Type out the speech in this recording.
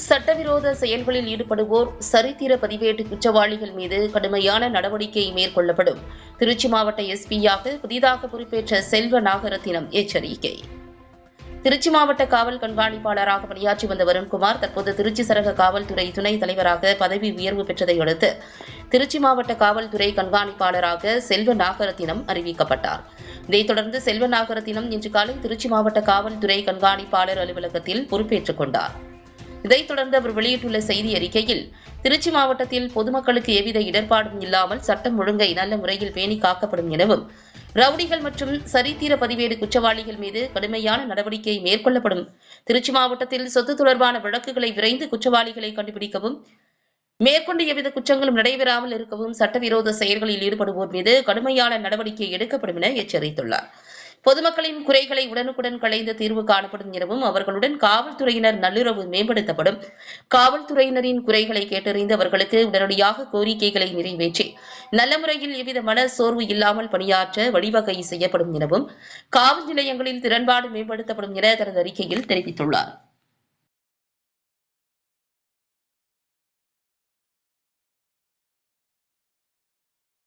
சட்டவிரோத செயல்களில் ஈடுபடுவோர் சரித்திர பதிவேட்டு குற்றவாளிகள் மீது கடுமையான நடவடிக்கை மேற்கொள்ளப்படும். திருச்சி மாவட்ட எஸ்பியாக புதிதாக பொறுப்பேற்ற செல்வ நாகரத்தினம் எச்சரிக்கை. திருச்சி மாவட்ட காவல் கண்காணிப்பாளராக பணியாற்றி வந்த வருண்குமார் தற்போது திருச்சி சரக காவல்துறை துணைத் தலைவராக பதவி உயர்வு பெற்றதை அடுத்து திருச்சி மாவட்ட காவல்துறை கண்காணிப்பாளராக செல்வ நாகரத்தினம் அறிவிக்கப்பட்டார். இதைத் தொடர்ந்து செல்வ நாகரத்தினம் இன்று காலை திருச்சி மாவட்ட காவல்துறை கண்காணிப்பாளர் அலுவலகத்தில் பொறுப்பேற்றுக் கொண்டார். இதைத் தொடர்ந்து அவர் வெளியிட்டுள்ள செய்தி அறிக்கையில், திருச்சி மாவட்டத்தில் பொதுமக்களுக்கு எவ்வித இடர்பாடும் இல்லாமல் சட்டம் ஒழுங்கை நல்ல முறையில் பேணி காக்கப்படும் எனவும், ரவுடிகள் மற்றும் சரித்திர பதிவேடு குற்றவாளிகள் மீது கடுமையான நடவடிக்கை மேற்கொள்ளப்படும். திருச்சி மாவட்டத்தில் சொத்து தொடர்பான வழக்குகளை விரைந்து குற்றவாளிகளை கண்டுபிடிக்கவும், மேற்கொண்டு எவ்வித குற்றங்களும் நடைபெறாமல் இருக்கவும் சட்டவிரோத செயல்களில் ஈடுபடுவோர் மீது கடுமையான நடவடிக்கை எடுக்கப்படும் என எச்சரித்துள்ளார். பொதுமக்களின் குறைகளை உடனுக்குடன் களைந்து தீர்வு காணப்படும் எனவும், அவர்களுடன் காவல்துறையினர் நல்லுறவு மேம்படுத்தப்படும். காவல்துறையினரின் குறைகளை கேட்டறிந்து அவர்களுக்கு உடனடியாக கோரிக்கைகளை நிறைவேற்றி நல்ல முறையில் எவ்வித மன சோர்வு இல்லாமல் பணியாற்ற வழிவகை செய்யப்படும் எனவும் காவல் நிலையங்களில் திறன்பாடு மேம்படுத்தப்படும் என தனது அறிக்கையில் தெரிவித்துள்ளார்.